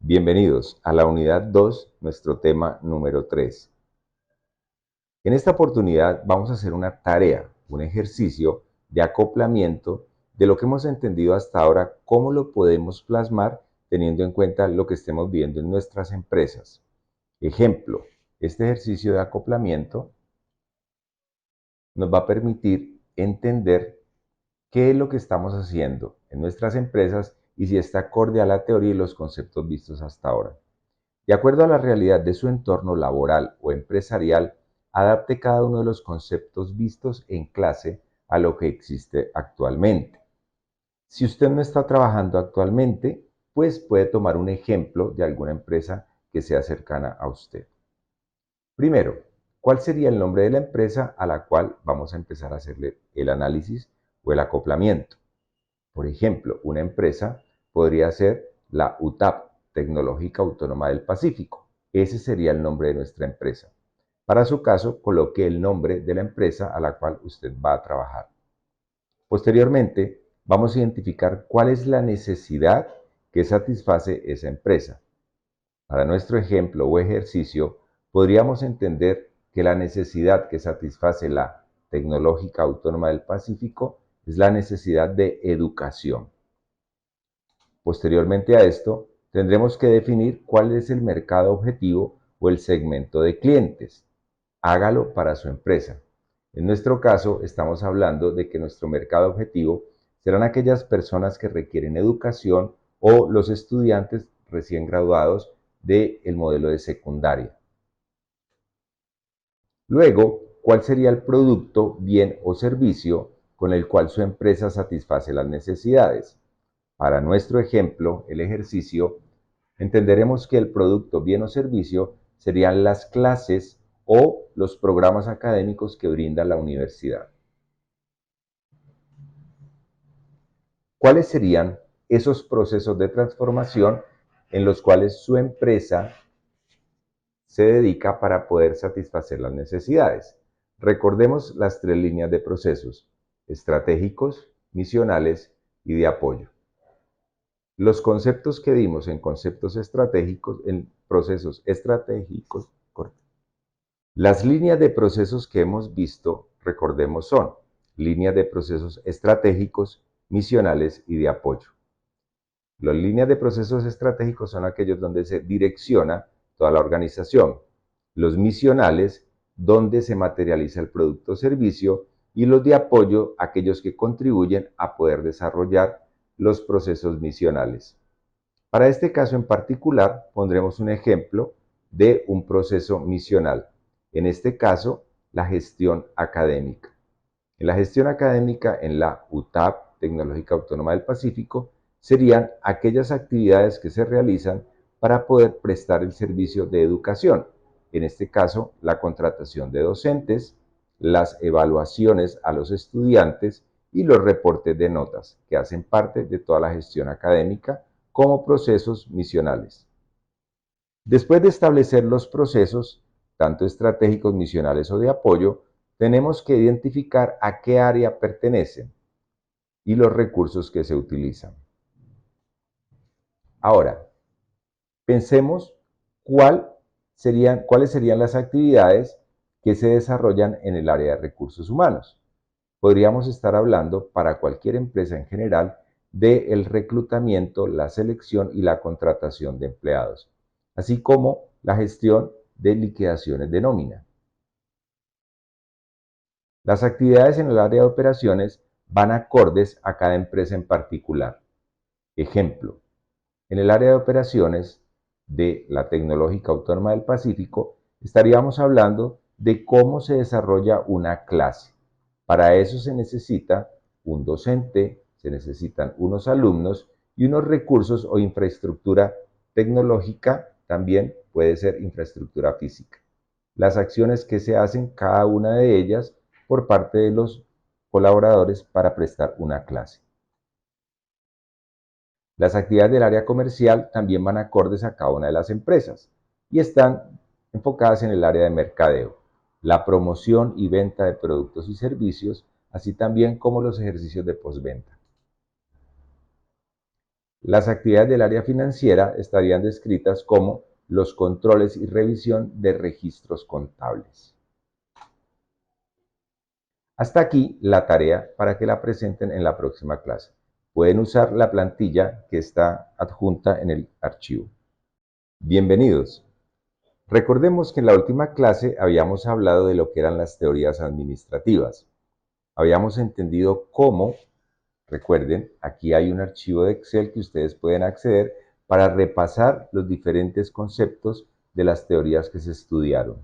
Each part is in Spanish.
Bienvenidos a la unidad 2, nuestro tema número 3. En esta oportunidad vamos a hacer una tarea, un ejercicio de acoplamiento de lo que hemos entendido hasta ahora, cómo lo podemos plasmar teniendo en cuenta lo que estemos viendo en nuestras empresas. Ejemplo, este ejercicio de acoplamiento nos va a permitir entender qué es lo que estamos haciendo en nuestras empresas y si está acorde a la teoría y los conceptos vistos hasta ahora. De acuerdo a la realidad de su entorno laboral o empresarial, adapte cada uno de los conceptos vistos en clase a lo que existe actualmente. Si usted no está trabajando actualmente, pues puede tomar un ejemplo de alguna empresa que sea cercana a usted. Primero, ¿cuál sería el nombre de la empresa a la cual vamos a empezar a hacerle el análisis o el acoplamiento? Por ejemplo, una empresa podría ser la UTAP, Tecnológica Autónoma del Pacífico. Ese sería el nombre de nuestra empresa. Para su caso, coloque el nombre de la empresa a la cual usted va a trabajar. Posteriormente, vamos a identificar cuál es la necesidad que satisface esa empresa. Para nuestro ejemplo o ejercicio, podríamos entender que la necesidad que satisface la Tecnológica Autónoma del Pacífico es la necesidad de educación. Posteriormente a esto, tendremos que definir cuál es el mercado objetivo o el segmento de clientes. Hágalo para su empresa. En nuestro caso, estamos hablando de que nuestro mercado objetivo serán aquellas personas que requieren educación o los estudiantes recién graduados del modelo de secundaria. Luego, ¿cuál sería el producto, bien o servicio con el cual su empresa satisface las necesidades? Para nuestro ejemplo, el ejercicio, entenderemos que el producto, bien o servicio serían las clases o los programas académicos que brinda la universidad. ¿Cuáles serían esos procesos de transformación en los cuales su empresa se dedica para poder satisfacer las necesidades? Recordemos las tres líneas de procesos: estratégicos, misionales y de apoyo. Los conceptos que vimos en conceptos estratégicos, en procesos estratégicos, las líneas de procesos que hemos visto, recordemos, son líneas de procesos estratégicos, misionales y de apoyo. Las líneas de procesos estratégicos son aquellos donde se direcciona toda la organización. Los misionales, donde se materializa el producto o servicio, y los de apoyo, aquellos que contribuyen a poder desarrollar los procesos misionales. Para este caso en particular, pondremos un ejemplo de un proceso misional. En este caso, la gestión académica. En la gestión académica en la UTAP, Tecnológica Autónoma del Pacífico, serían aquellas actividades que se realizan para poder prestar el servicio de educación. En este caso, la contratación de docentes, las evaluaciones a los estudiantes y los reportes de notas, que hacen parte de toda la gestión académica como procesos misionales. Después de establecer los procesos, tanto estratégicos, misionales o de apoyo, tenemos que identificar a qué área pertenecen y los recursos que se utilizan. Ahora, pensemos cuáles serían las actividades que se desarrollan en el área de recursos humanos. Podríamos estar hablando para cualquier empresa en general del reclutamiento, la selección y la contratación de empleados, así como la gestión de liquidaciones de nómina. Las actividades en el área de operaciones van acordes a cada empresa en particular. Ejemplo, en el área de operaciones de la Tecnológica Autónoma del Pacífico, estaríamos hablando de cómo se desarrolla una clase. Para eso se necesita un docente, se necesitan unos alumnos y unos recursos o infraestructura tecnológica, también puede ser infraestructura física. Las acciones que se hacen, cada una de ellas, por parte de los colaboradores para prestar una clase. Las actividades del área comercial también van acordes a cada una de las empresas y están enfocadas en el área de mercadeo, la promoción y venta de productos y servicios, así también como los ejercicios de postventa. Las actividades del área financiera estarían descritas como los controles y revisión de registros contables. Hasta aquí la tarea para que la presenten en la próxima clase. Pueden usar la plantilla que está adjunta en el archivo. Bienvenidos. Recordemos que en la última clase habíamos hablado de lo que eran las teorías administrativas. Habíamos entendido cómo, recuerden, aquí hay un archivo de Excel que ustedes pueden acceder para repasar los diferentes conceptos de las teorías que se estudiaron.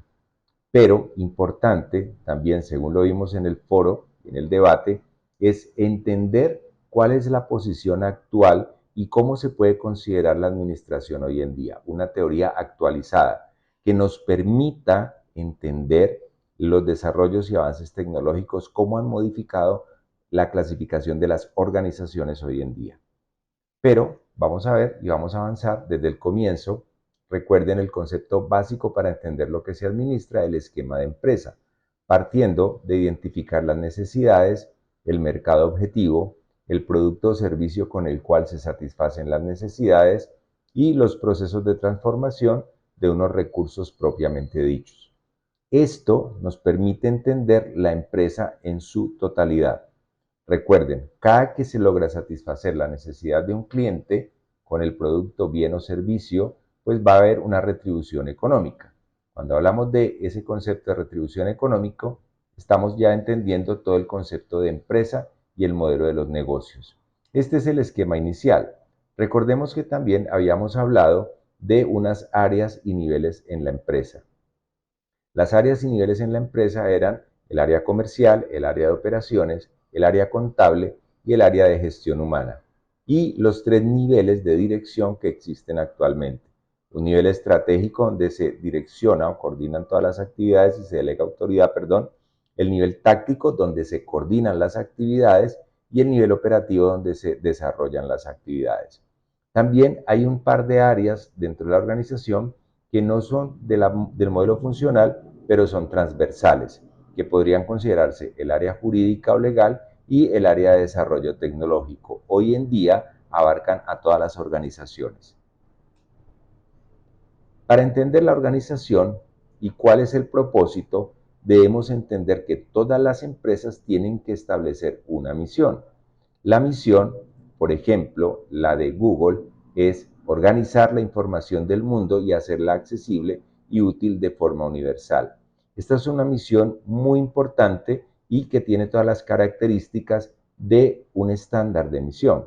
Pero importante, también según lo vimos en el foro, en el debate, es entender cuál es la posición actual y cómo se puede considerar la administración hoy en día. Una teoría actualizada que nos permita entender los desarrollos y avances tecnológicos, cómo han modificado la clasificación de las organizaciones hoy en día. Pero vamos a ver y vamos a avanzar desde el comienzo. Recuerden el concepto básico para entender lo que se administra, el esquema de empresa, partiendo de identificar las necesidades, el mercado objetivo, el producto o servicio con el cual se satisfacen las necesidades y los procesos de transformación de unos recursos propiamente dichos. Esto nos permite entender la empresa en su totalidad. Recuerden, cada que se logra satisfacer la necesidad de un cliente con el producto, bien o servicio, pues va a haber una retribución económica. Cuando hablamos de ese concepto de retribución económico, estamos ya entendiendo todo el concepto de empresa y el modelo de los negocios. Este es el esquema inicial. Recordemos que también habíamos hablado de unas áreas y niveles en la empresa. Las áreas y niveles en la empresa eran el área comercial, el área de operaciones, el área contable y el área de gestión humana. Y los 3 niveles de dirección que existen actualmente. Un nivel estratégico donde se direcciona o coordinan todas las actividades y se delega autoridad, el nivel táctico donde se coordinan las actividades y el nivel operativo donde se desarrollan las actividades. También hay un par de áreas dentro de la organización que no son del modelo funcional, pero son transversales, que podrían considerarse el área jurídica o legal y el área de desarrollo tecnológico. Hoy en día abarcan a todas las organizaciones. Para entender la organización y cuál es el propósito, debemos entender que todas las empresas tienen que establecer una misión. La misión, por ejemplo, la de Google, es organizar la información del mundo y hacerla accesible y útil de forma universal. Esta es una misión muy importante y que tiene todas las características de un estándar de misión.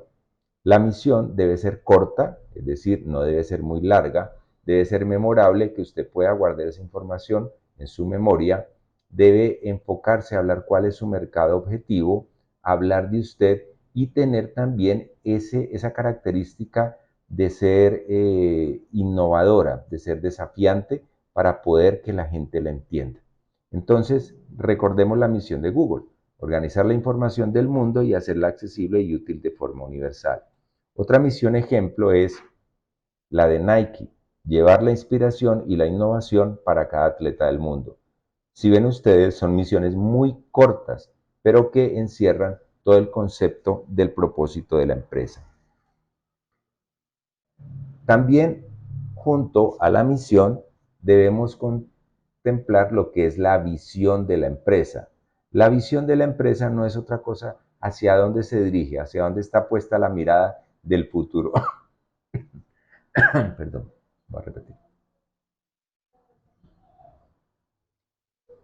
La misión debe ser corta, es decir, no debe ser muy larga, debe ser memorable, que usted pueda guardar esa información en su memoria, debe enfocarse a hablar cuál es su mercado objetivo, hablar de usted y tener también esa característica de ser innovadora, de ser desafiante para poder que la gente la entienda. Entonces, recordemos la misión de Google, organizar la información del mundo y hacerla accesible y útil de forma universal. Otra misión ejemplo es la de Nike, llevar la inspiración y la innovación para cada atleta del mundo. Si ven ustedes, son misiones muy cortas, pero que encierran todo el concepto del propósito de la empresa. También, junto a la misión, debemos contemplar lo que es la visión de la empresa. La visión de la empresa no es otra cosa hacia dónde se dirige, hacia dónde está puesta la mirada del futuro. Perdón, voy a repetir.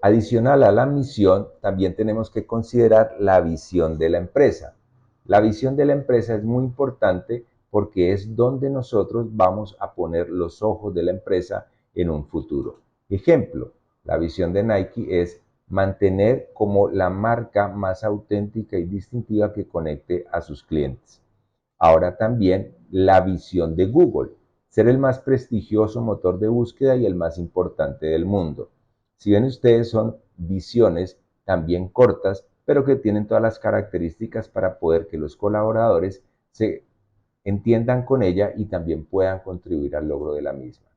Adicional a la misión, también tenemos que considerar la visión de la empresa. La visión de la empresa es muy importante porque es donde nosotros vamos a poner los ojos de la empresa en un futuro. Ejemplo, la visión de Nike es mantener como la marca más auténtica y distintiva que conecte a sus clientes. Ahora también la visión de Google, ser el más prestigioso motor de búsqueda y el más importante del mundo. Si ven ustedes, son visiones también cortas, pero que tienen todas las características para poder que los colaboradores se entiendan con ella y también puedan contribuir al logro de la misma.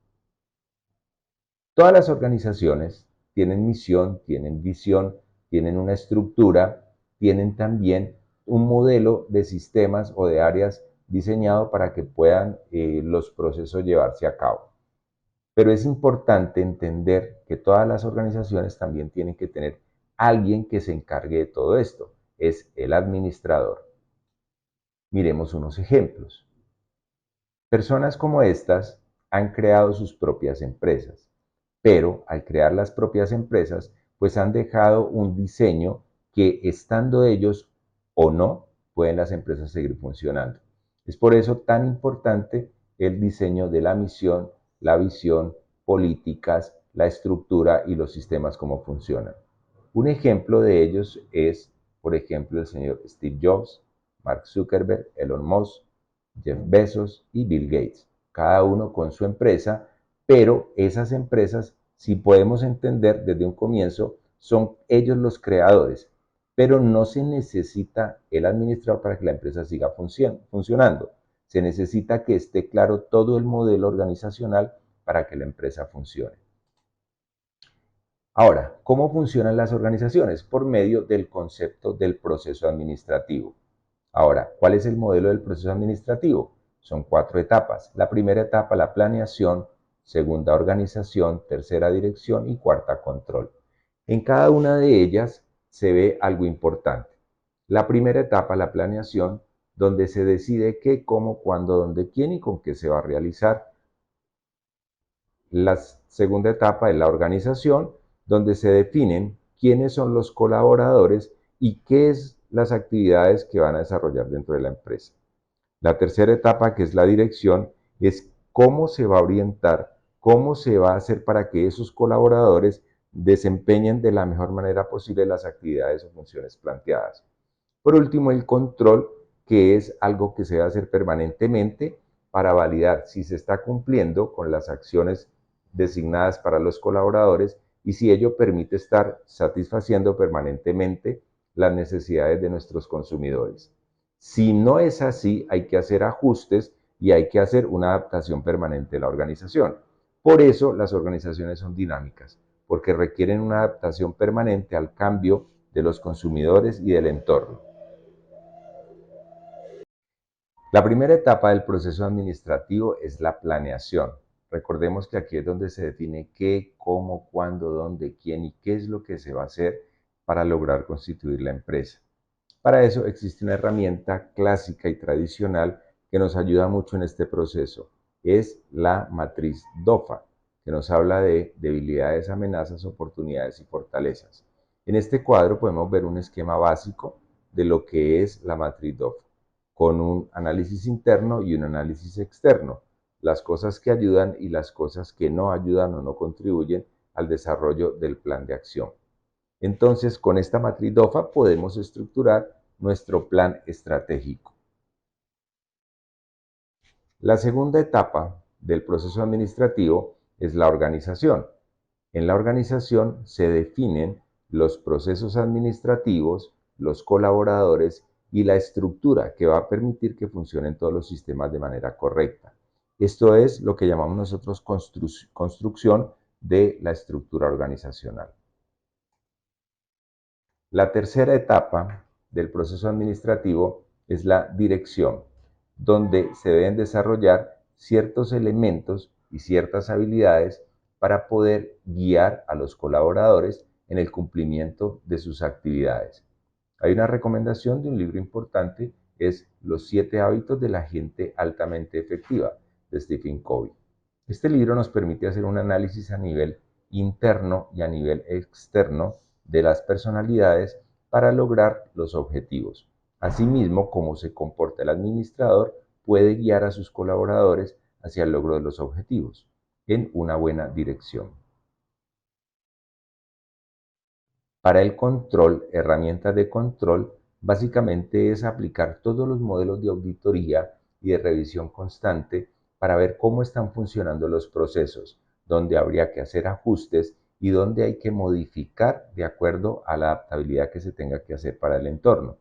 Todas las organizaciones tienen misión, tienen visión, tienen una estructura, tienen también un modelo de sistemas o de áreas diseñado para que puedan los procesos llevarse a cabo. Pero es importante entender que todas las organizaciones también tienen que tener alguien que se encargue de todo esto. Es el administrador. Miremos unos ejemplos. Personas como estas han creado sus propias empresas, pero al crear las propias empresas, pues han dejado un diseño que estando ellos o no, pueden las empresas seguir funcionando. Es por eso tan importante el diseño de la misión, la visión, políticas, la estructura y los sistemas como funcionan. Un ejemplo de ellos es, por ejemplo, el señor Steve Jobs, Mark Zuckerberg, Elon Musk, Jeff Bezos y Bill Gates, cada uno con su empresa, pero esas empresas, si podemos entender desde un comienzo, son ellos los creadores, pero no se necesita el administrador para que la empresa siga funcionando. Se necesita que esté claro todo el modelo organizacional para que la empresa funcione. Ahora, ¿cómo funcionan las organizaciones? Por medio del concepto del proceso administrativo. Ahora, ¿cuál es el modelo del proceso administrativo? Son 4 etapas. La primera etapa, la planeación, segunda, organización, tercera, dirección y cuarta, control. En cada una de ellas se ve algo importante. La primera etapa, la planeación, donde se decide qué, cómo, cuándo, dónde, quién y con qué se va a realizar. La segunda etapa es la organización, donde se definen quiénes son los colaboradores y qué es las actividades que van a desarrollar dentro de la empresa. La tercera etapa, que es la dirección, es cómo se va a orientar, cómo se va a hacer para que esos colaboradores desempeñen de la mejor manera posible las actividades o funciones planteadas. Por último, el control, que es algo que se debe hacer permanentemente para validar si se está cumpliendo con las acciones designadas para los colaboradores y si ello permite estar satisfaciendo permanentemente las necesidades de nuestros consumidores. Si no es así, hay que hacer ajustes y hay que hacer una adaptación permanente de la organización. Por eso las organizaciones son dinámicas, porque requieren una adaptación permanente al cambio de los consumidores y del entorno. La primera etapa del proceso administrativo es la planeación. Recordemos que aquí es donde se define qué, cómo, cuándo, dónde, quién y qué es lo que se va a hacer para lograr constituir la empresa. Para eso existe una herramienta clásica y tradicional que nos ayuda mucho en este proceso. Es la matriz DOFA, que nos habla de debilidades, amenazas, oportunidades y fortalezas. En este cuadro podemos ver un esquema básico de lo que es la matriz DOFA, con un análisis interno y un análisis externo, las cosas que ayudan y las cosas que no ayudan o no contribuyen al desarrollo del plan de acción. Entonces, con esta matriz DOFA podemos estructurar nuestro plan estratégico. La segunda etapa del proceso administrativo es la organización. En la organización se definen los procesos administrativos, los colaboradores y la estructura que va a permitir que funcionen todos los sistemas de manera correcta. Esto es lo que llamamos nosotros construcción de la estructura organizacional. La tercera etapa del proceso administrativo es la dirección, donde se deben desarrollar ciertos elementos y ciertas habilidades para poder guiar a los colaboradores en el cumplimiento de sus actividades. Hay una recomendación de un libro importante, es Los 7 hábitos de la gente altamente efectiva, de Stephen Covey. Este libro nos permite hacer un análisis a nivel interno y a nivel externo de las personalidades para lograr los objetivos. Asimismo, cómo se comporta el administrador puede guiar a sus colaboradores hacia el logro de los objetivos en una buena dirección. Para el control, herramientas de control, básicamente es aplicar todos los modelos de auditoría y de revisión constante para ver cómo están funcionando los procesos, dónde habría que hacer ajustes y dónde hay que modificar de acuerdo a la adaptabilidad que se tenga que hacer para el entorno.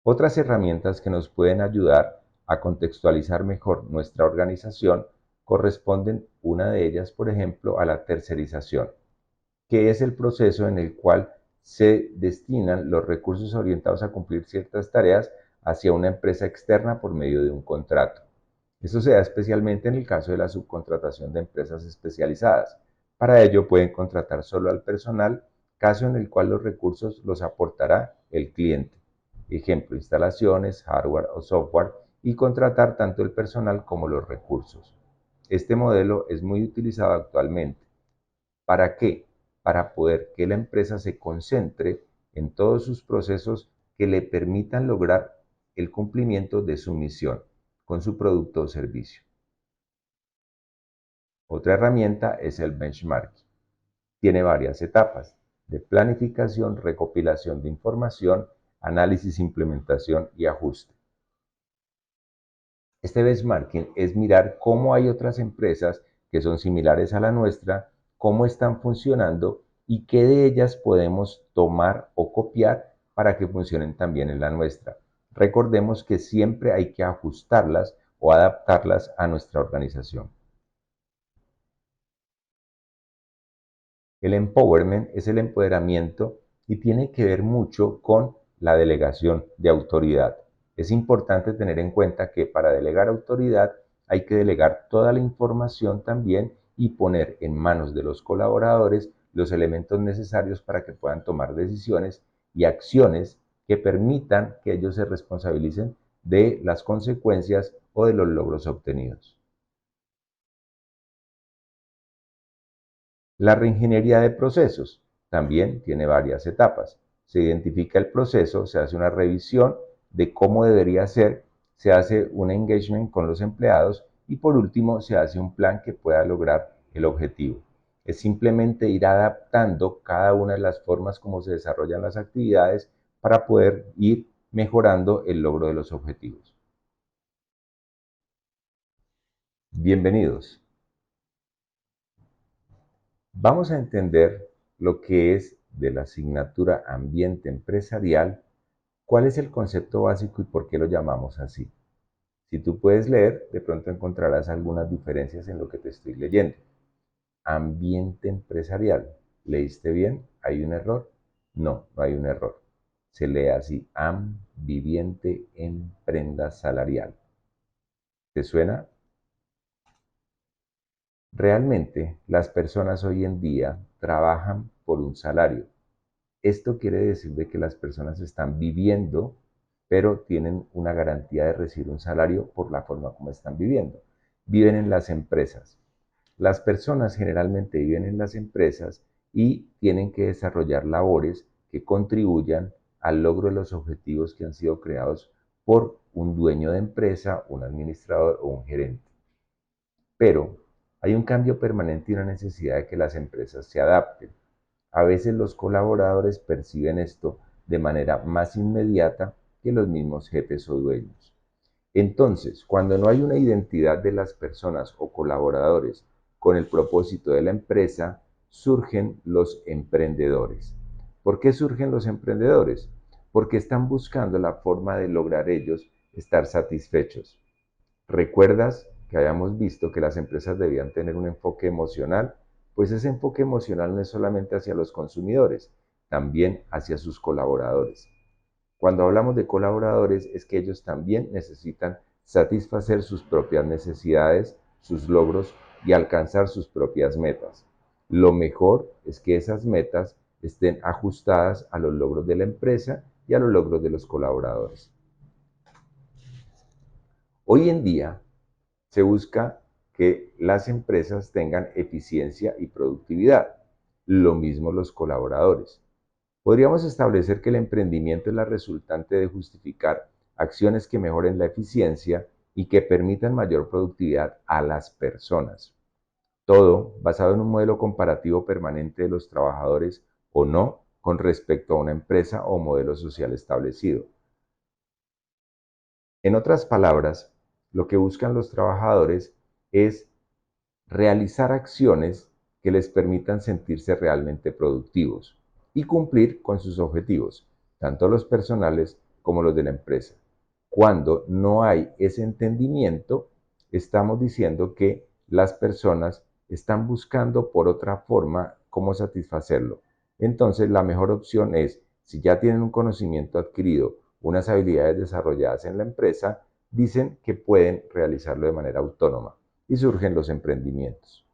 Otras herramientas que nos pueden ayudar a contextualizar mejor nuestra organización corresponden, una de ellas, por ejemplo, a la tercerización, que es el proceso en el cual se destinan los recursos orientados a cumplir ciertas tareas hacia una empresa externa por medio de un contrato. Esto se da especialmente en el caso de la subcontratación de empresas especializadas. Para ello pueden contratar solo al personal, caso en el cual los recursos los aportará el cliente. Ejemplo, instalaciones, hardware o software, y contratar tanto el personal como los recursos. Este modelo es muy utilizado actualmente. ¿Para qué? Para poder que la empresa se concentre en todos sus procesos que le permitan lograr el cumplimiento de su misión con su producto o servicio. Otra herramienta es el benchmarking. Tiene varias etapas de planificación, recopilación de información, análisis, implementación y ajuste. Este benchmarking es mirar cómo hay otras empresas que son similares a la nuestra, cómo están funcionando y qué de ellas podemos tomar o copiar para que funcionen también en la nuestra. Recordemos que siempre hay que ajustarlas o adaptarlas a nuestra organización. El empowerment es el empoderamiento y tiene que ver mucho con la delegación de autoridad. Es importante tener en cuenta que para delegar autoridad hay que delegar toda la información también y poner en manos de los colaboradores los elementos necesarios para que puedan tomar decisiones y acciones que permitan que ellos se responsabilicen de las consecuencias o de los logros obtenidos. La reingeniería de procesos también tiene varias etapas. Se identifica el proceso, se hace una revisión de cómo debería ser, se hace un engagement con los empleados y por último se hace un plan que pueda lograr el objetivo. Es simplemente ir adaptando cada una de las formas como se desarrollan las actividades para poder ir mejorando el logro de los objetivos. Bienvenidos. Vamos a entender lo que es de la asignatura Ambiente Empresarial, cuál es el concepto básico y por qué lo llamamos así. Si tú puedes leer, de pronto encontrarás algunas diferencias en lo que te estoy leyendo. Ambiente empresarial. ¿Leíste bien? ¿Hay un error? No, no hay un error. Se lee así, ambiente emprenda salarial. ¿Te suena? Realmente, las personas hoy en día trabajan por un salario. Esto quiere decir de que las personas están viviendo, pero tienen una garantía de recibir un salario por la forma como están viviendo. Viven en las empresas. Las personas generalmente viven en las empresas y tienen que desarrollar labores que contribuyan al logro de los objetivos que han sido creados por un dueño de empresa, un administrador o un gerente. Pero hay un cambio permanente y una necesidad de que las empresas se adapten. A veces los colaboradores perciben esto de manera más inmediata que los mismos jefes o dueños. Entonces, cuando no hay una identidad de las personas o colaboradores con el propósito de la empresa, surgen los emprendedores. ¿Por qué surgen los emprendedores? Porque están buscando la forma de lograr ellos estar satisfechos. ¿Recuerdas que habíamos visto que las empresas debían tener un enfoque emocional? Pues ese enfoque emocional no es solamente hacia los consumidores, también hacia sus colaboradores. Cuando hablamos de colaboradores es que ellos también necesitan satisfacer sus propias necesidades, sus logros y alcanzar sus propias metas. Lo mejor es que esas metas estén ajustadas a los logros de la empresa y a los logros de los colaboradores. Hoy en día se busca que las empresas tengan eficiencia y productividad. Lo mismo los colaboradores. Podríamos establecer que el emprendimiento es la resultante de justificar acciones que mejoren la eficiencia y que permitan mayor productividad a las personas. Todo basado en un modelo comparativo permanente de los trabajadores o no con respecto a una empresa o modelo social establecido. En otras palabras, lo que buscan los trabajadores es realizar acciones que les permitan sentirse realmente productivos y cumplir con sus objetivos, tanto los personales como los de la empresa. Cuando no hay ese entendimiento, estamos diciendo que las personas están buscando por otra forma cómo satisfacerlo. Entonces, la mejor opción es, si ya tienen un conocimiento adquirido, unas habilidades desarrolladas en la empresa, dicen que pueden realizarlo de manera autónoma y surgen los emprendimientos.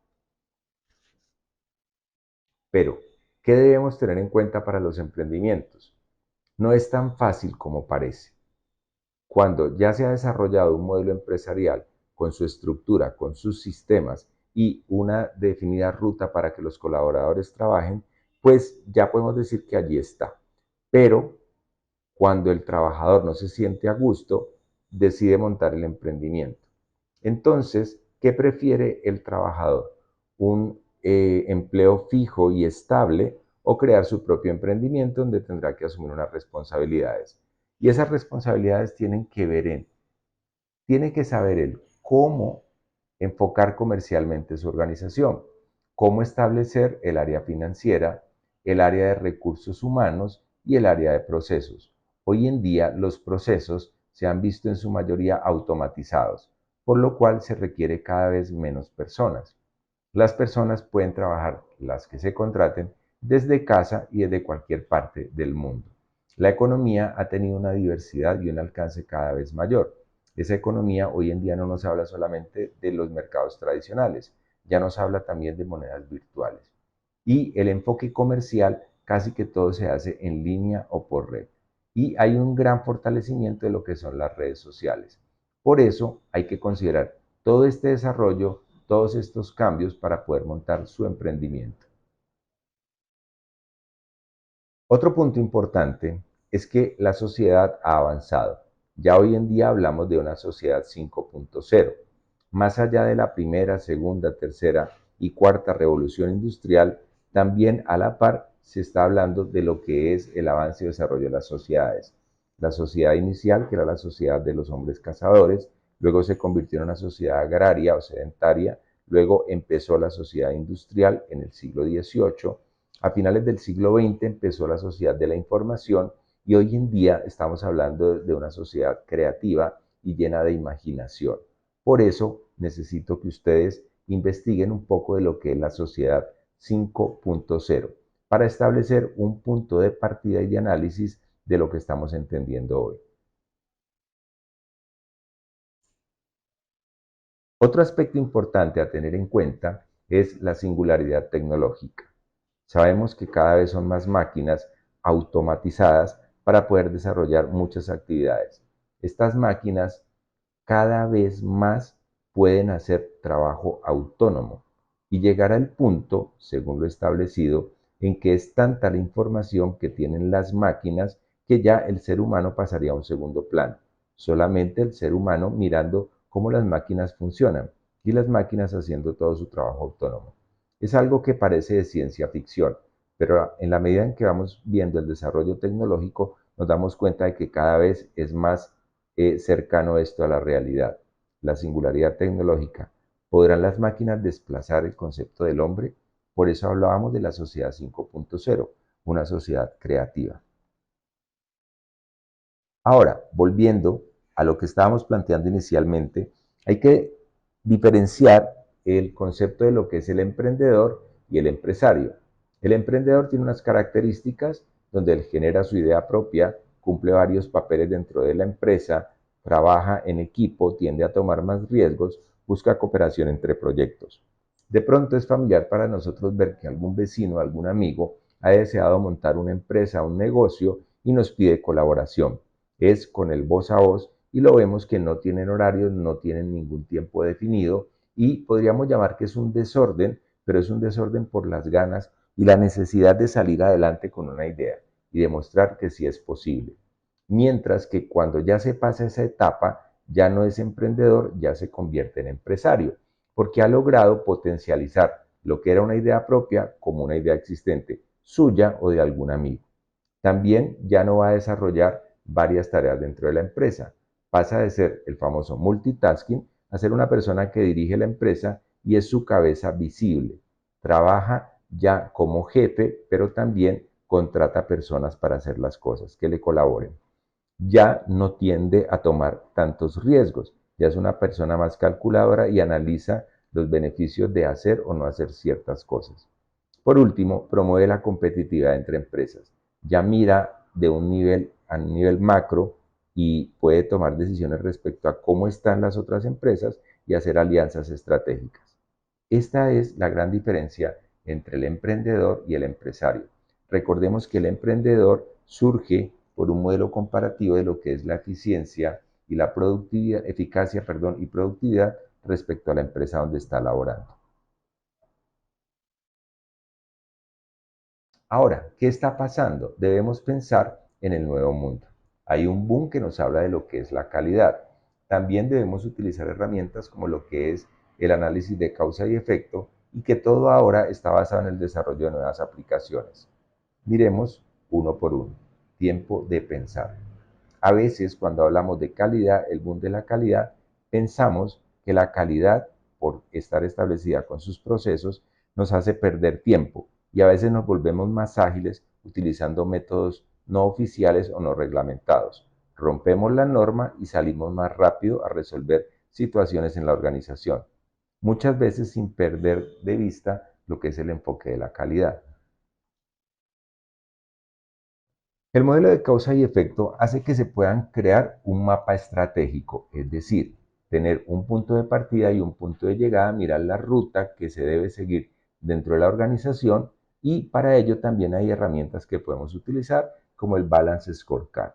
Pero, ¿qué debemos tener en cuenta para los emprendimientos? No es tan fácil como parece. Cuando ya se ha desarrollado un modelo empresarial con su estructura, con sus sistemas y una definida ruta para que los colaboradores trabajen, pues ya podemos decir que allí está. Pero cuando el trabajador no se siente a gusto, decide montar el emprendimiento. Entonces, ¿qué prefiere el trabajador? ¿Un empleo fijo y estable o crear su propio emprendimiento donde tendrá que asumir unas responsabilidades? Y esas responsabilidades tiene que saber él cómo enfocar comercialmente su organización, cómo establecer el área financiera, el área de recursos humanos y el área de procesos. Hoy en día los procesos se han visto en su mayoría automatizados, por lo cual se requiere cada vez menos personas. Las personas pueden trabajar, las que se contraten, desde casa y desde cualquier parte del mundo. La economía ha tenido una diversidad y un alcance cada vez mayor. Esa economía hoy en día no nos habla solamente de los mercados tradicionales, ya nos habla también de monedas virtuales. Y el enfoque comercial casi que todo se hace en línea o por red. Y hay un gran fortalecimiento de lo que son las redes sociales. Por eso hay que considerar todo este desarrollo, todos estos cambios para poder montar su emprendimiento. Otro punto importante es que la sociedad ha avanzado. Ya hoy en día hablamos de una sociedad 5.0. Más allá de la primera, segunda, tercera y cuarta revolución industrial, también a la par se está hablando de lo que es el avance y desarrollo de las sociedades. La sociedad inicial, que era la sociedad de los hombres cazadores, luego se convirtió en una sociedad agraria o sedentaria, luego empezó la sociedad industrial en el siglo XVIII. A finales del siglo XX empezó la sociedad de la información y hoy en día estamos hablando de una sociedad creativa y llena de imaginación. Por eso necesito que ustedes investiguen un poco de lo que es la sociedad 5.0 para establecer un punto de partida y de análisis de lo que estamos entendiendo hoy. Otro aspecto importante a tener en cuenta es la singularidad tecnológica. Sabemos que cada vez son más máquinas automatizadas para poder desarrollar muchas actividades. Estas máquinas cada vez más pueden hacer trabajo autónomo y llegar al punto, según lo establecido, en que es tanta la información que tienen las máquinas que ya el ser humano pasaría a un segundo plano. Solamente el ser humano mirando cómo las máquinas funcionan y las máquinas haciendo todo su trabajo autónomo. Es algo que parece de ciencia ficción, pero en la medida en que vamos viendo el desarrollo tecnológico, nos damos cuenta de que cada vez es más cercano esto a la realidad. La singularidad tecnológica. ¿Podrán las máquinas desplazar el concepto del hombre? Por eso hablábamos de la sociedad 5.0, una sociedad creativa. Ahora, volviendo a lo que estábamos planteando inicialmente, hay que diferenciar el concepto de lo que es el emprendedor y el empresario. El emprendedor tiene unas características donde él genera su idea propia, cumple varios papeles dentro de la empresa, trabaja en equipo, tiende a tomar más riesgos, busca cooperación entre proyectos. De pronto es familiar para nosotros ver que algún vecino, algún amigo ha deseado montar una empresa, un negocio y nos pide colaboración. Es con el voz a voz y lo vemos que no tienen horarios, no tienen ningún tiempo definido y podríamos llamar que es un desorden, pero es un desorden por las ganas y la necesidad de salir adelante con una idea y demostrar que sí es posible. Mientras que cuando ya se pasa esa etapa, ya no es emprendedor, ya se convierte en empresario, porque ha logrado potencializar lo que era una idea propia como una idea existente, suya o de algún amigo. También ya no va a desarrollar varias tareas dentro de la empresa. Pasa de ser el famoso multitasking a ser una persona que dirige la empresa y es su cabeza visible. Trabaja ya como jefe, pero también contrata personas para hacer las cosas, que le colaboren. Ya no tiende a tomar tantos riesgos, ya es una persona más calculadora y analiza los beneficios de hacer o no hacer ciertas cosas. Por último, promueve la competitividad entre empresas. Ya mira de un nivel a un nivel macro y puede tomar decisiones respecto a cómo están las otras empresas y hacer alianzas estratégicas. Esta es la gran diferencia entre el emprendedor y el empresario. Recordemos que el emprendedor surge por un modelo comparativo de lo que es la eficiencia y la productividad, eficacia, perdón, y productividad respecto a la empresa donde está laborando. Ahora, ¿qué está pasando? Debemos pensar en el nuevo mundo. Hay un boom que nos habla de lo que es la calidad. También debemos utilizar herramientas como lo que es el análisis de causa y efecto y que todo ahora está basado en el desarrollo de nuevas aplicaciones. Miremos uno por uno. Tiempo de pensar. A veces cuando hablamos de calidad, el boom de la calidad, pensamos que la calidad, por estar establecida con sus procesos, nos hace perder tiempo y a veces nos volvemos más ágiles utilizando métodos no oficiales o no reglamentados. Rompemos la norma y salimos más rápido a resolver situaciones en la organización, muchas veces sin perder de vista lo que es el enfoque de la calidad. El modelo de causa y efecto hace que se puedan crear un mapa estratégico, es decir, tener un punto de partida y un punto de llegada, mirar la ruta que se debe seguir dentro de la organización y para ello también hay herramientas que podemos utilizar como el Balance Scorecard,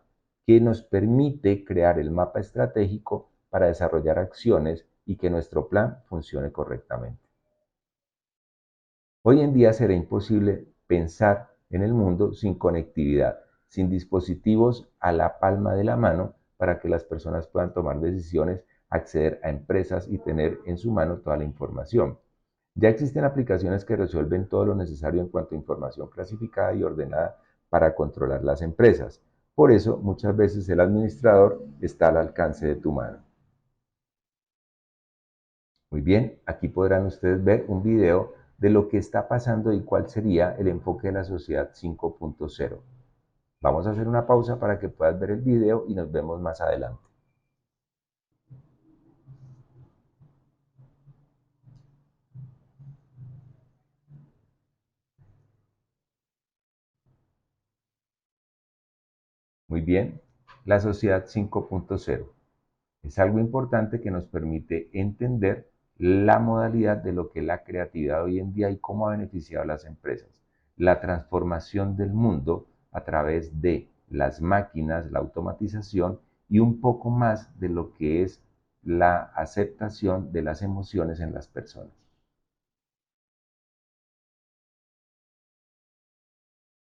que nos permite crear el mapa estratégico para desarrollar acciones y que nuestro plan funcione correctamente. Hoy en día será imposible pensar en el mundo sin conectividad, sin dispositivos a la palma de la mano para que las personas puedan tomar decisiones, acceder a empresas y tener en su mano toda la información. Ya existen aplicaciones que resuelven todo lo necesario en cuanto a información clasificada y ordenada para controlar las empresas. Por eso, muchas veces el administrador está al alcance de tu mano. Muy bien, aquí podrán ustedes ver un video de lo que está pasando y cuál sería el enfoque de la sociedad 5.0. Vamos a hacer una pausa para que puedas ver el video y nos vemos más adelante. Muy bien, la sociedad 5.0 es algo importante que nos permite entender la modalidad de lo que es la creatividad hoy en día y cómo ha beneficiado a las empresas. La transformación del mundo a través de las máquinas, la automatización y un poco más de lo que es la aceptación de las emociones en las personas.